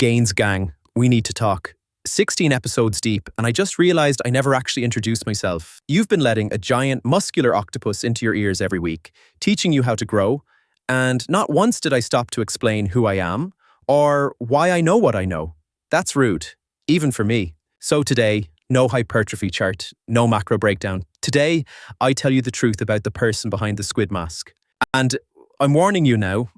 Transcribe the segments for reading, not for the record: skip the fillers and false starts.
Gains gang, we need to talk. 16 episodes deep, and I just realized I never actually introduced myself. You've been letting a giant muscular octopus into your ears every week, teaching you how to grow, and not once did I stop to explain who I am or why I know what I know. That's rude, even for me. So today, no hypertrophy chart, no macro breakdown. Today, I tell you the truth about the person behind the squid mask. And I'm warning you now,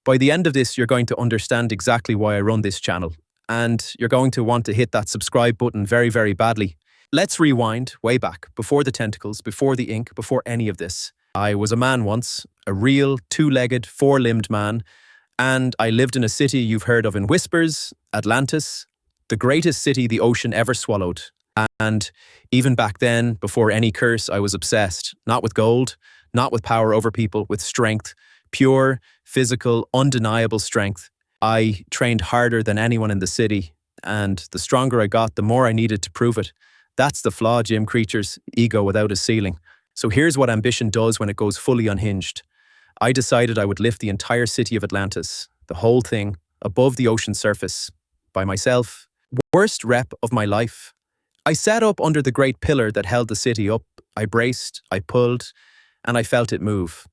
by the end of this, you're going to understand exactly why I run this channel. And you're going to want to hit that subscribe button very, very badly. Let's rewind way back, before the tentacles, before the ink, before any of this. I was a man once, a real two-legged, four-limbed man, and I lived in a city you've heard of in whispers, Atlantis, the greatest city the ocean ever swallowed. And even back then, before any curse, I was obsessed, not with gold, not with power over people, with strength, pure, physical, undeniable strength. I trained harder than anyone in the city, and the stronger I got, the more I needed to prove it. That's the flaw, Jim Creature's ego without a ceiling. So here's what ambition does when it goes fully unhinged. I decided I would lift the entire city of Atlantis, the whole thing, above the ocean surface, by myself. Worst rep of my life. I sat up under the great pillar that held the city up. I braced, I pulled, and I felt it move.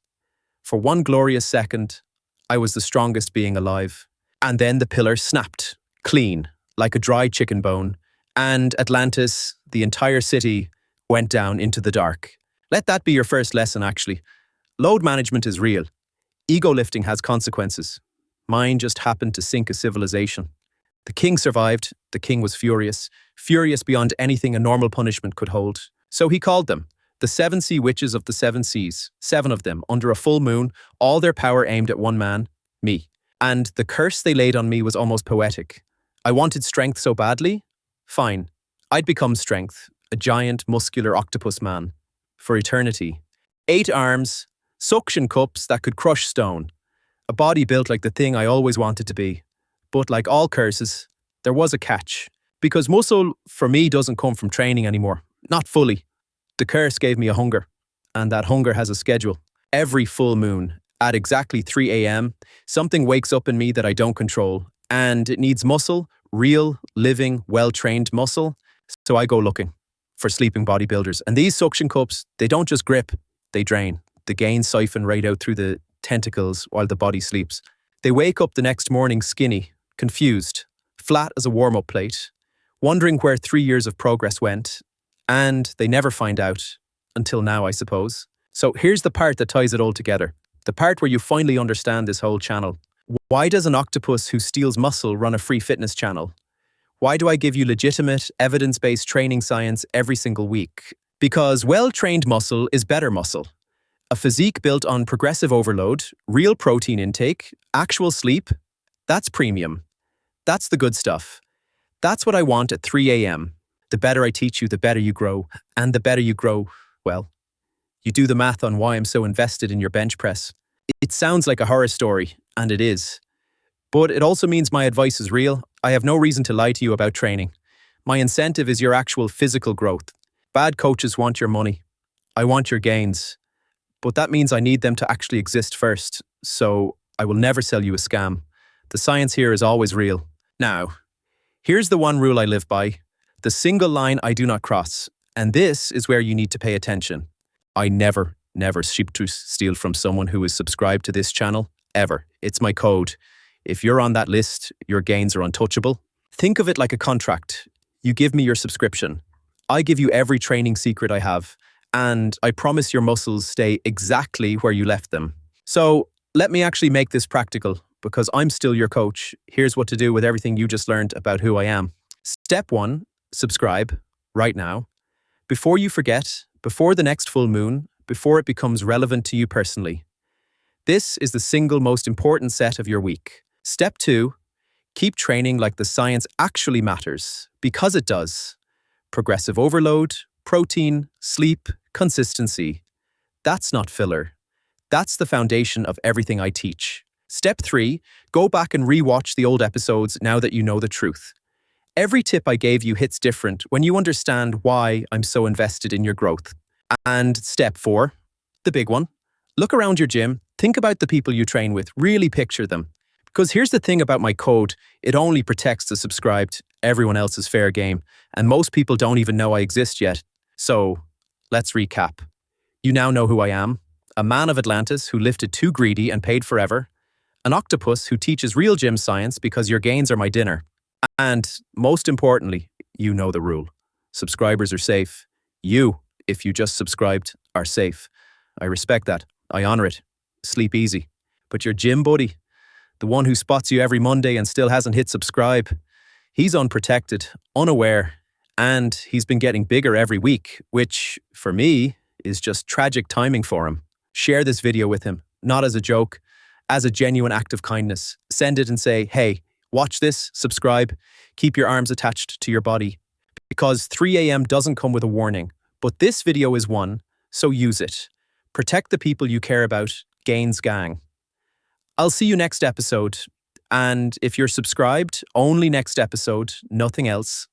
For one glorious second, I was the strongest being alive. And then the pillar snapped, clean, like a dry chicken bone, and Atlantis, the entire city, went down into the dark. Let that be your first lesson, actually. Load management is real. Ego lifting has consequences. Mine just happened to sink a civilization. The king survived. The king was furious, furious beyond anything a normal punishment could hold. So he called them, the 7 sea witches of the 7 seas, 7 of them, under a full moon, all their power aimed at one man, me. And the curse they laid on me was almost poetic. I wanted strength so badly? Fine. I'd become strength, a giant, muscular octopus man. For eternity. 8 arms, suction cups that could crush stone. A body built like the thing I always wanted to be. But like all curses, there was a catch. Because muscle, for me, doesn't come from training anymore. Not fully. The curse gave me a hunger. And that hunger has a schedule. Every full moon, at exactly 3 a.m., something wakes up in me that I don't control, and it needs muscle, real, living, well-trained muscle, so I go looking for sleeping bodybuilders. And these suction cups, they don't just grip, they drain. The gains siphon right out through the tentacles while the body sleeps. They wake up the next morning skinny, confused, flat as a warm-up plate, wondering where 3 years of progress went, and they never find out, until now, I suppose. So here's the part that ties it all together. The part where you finally understand this whole channel. Why does an octopus who steals muscle run a free fitness channel? Why do I give you legitimate, evidence-based training science every single week? Because well-trained muscle is better muscle. A physique built on progressive overload, real protein intake, actual sleep, that's premium. That's the good stuff. That's what I want at 3 a.m. The better I teach you, the better you grow. And the better you grow, well, you do the math on why I'm so invested in your bench press. It sounds like a horror story, and it is. But it also means my advice is real. I have no reason to lie to you about training. My incentive is your actual physical growth. Bad coaches want your money. I want your gains. But that means I need them to actually exist first, so I will never sell you a scam. The science here is always real. Now, here's the one rule I live by. The single line I do not cross. And this is where you need to pay attention. I never seek to steal from someone who is subscribed to this channel, ever. It's my code. If you're on that list, your gains are untouchable. Think of it like a contract. You give me your subscription. I give you every training secret I have, and I promise your muscles stay exactly where you left them. So let me actually make this practical, because I'm still your coach. Here's what to do with everything you just learned about who I am. Step 1, subscribe right now. Before you forget, before the next full moon, before it becomes relevant to you personally. This is the single most important set of your week. Step 2, keep training like the science actually matters, because it does. Progressive overload, protein, sleep, consistency. That's not filler. That's the foundation of everything I teach. Step 3, go back and re-watch the old episodes now that you know the truth. Every tip I gave you hits different when you understand why I'm so invested in your growth. And step 4, the big one. Look around your gym, think about the people you train with, really picture them. Because here's the thing about my code, it only protects the subscribed. Everyone else is fair game, and most people don't even know I exist yet. So, let's recap. You now know who I am. A man of Atlantis who lifted too greedy and paid forever. An octopus who teaches real gym science because your gains are my dinner. And, most importantly, you know the rule. Subscribers are safe. You, if you just subscribed, are safe. I respect that. I honor it. Sleep easy. But your gym buddy, the one who spots you every Monday and still hasn't hit subscribe, he's unprotected, unaware, and he's been getting bigger every week, which, for me, is just tragic timing for him. Share this video with him, not as a joke, as a genuine act of kindness. Send it and say, hey, watch this, subscribe, keep your arms attached to your body. Because 3 a.m. doesn't come with a warning, but this video is one, so use it. Protect the people you care about, Gains Gang. I'll see you next episode, and if you're subscribed, only next episode, nothing else.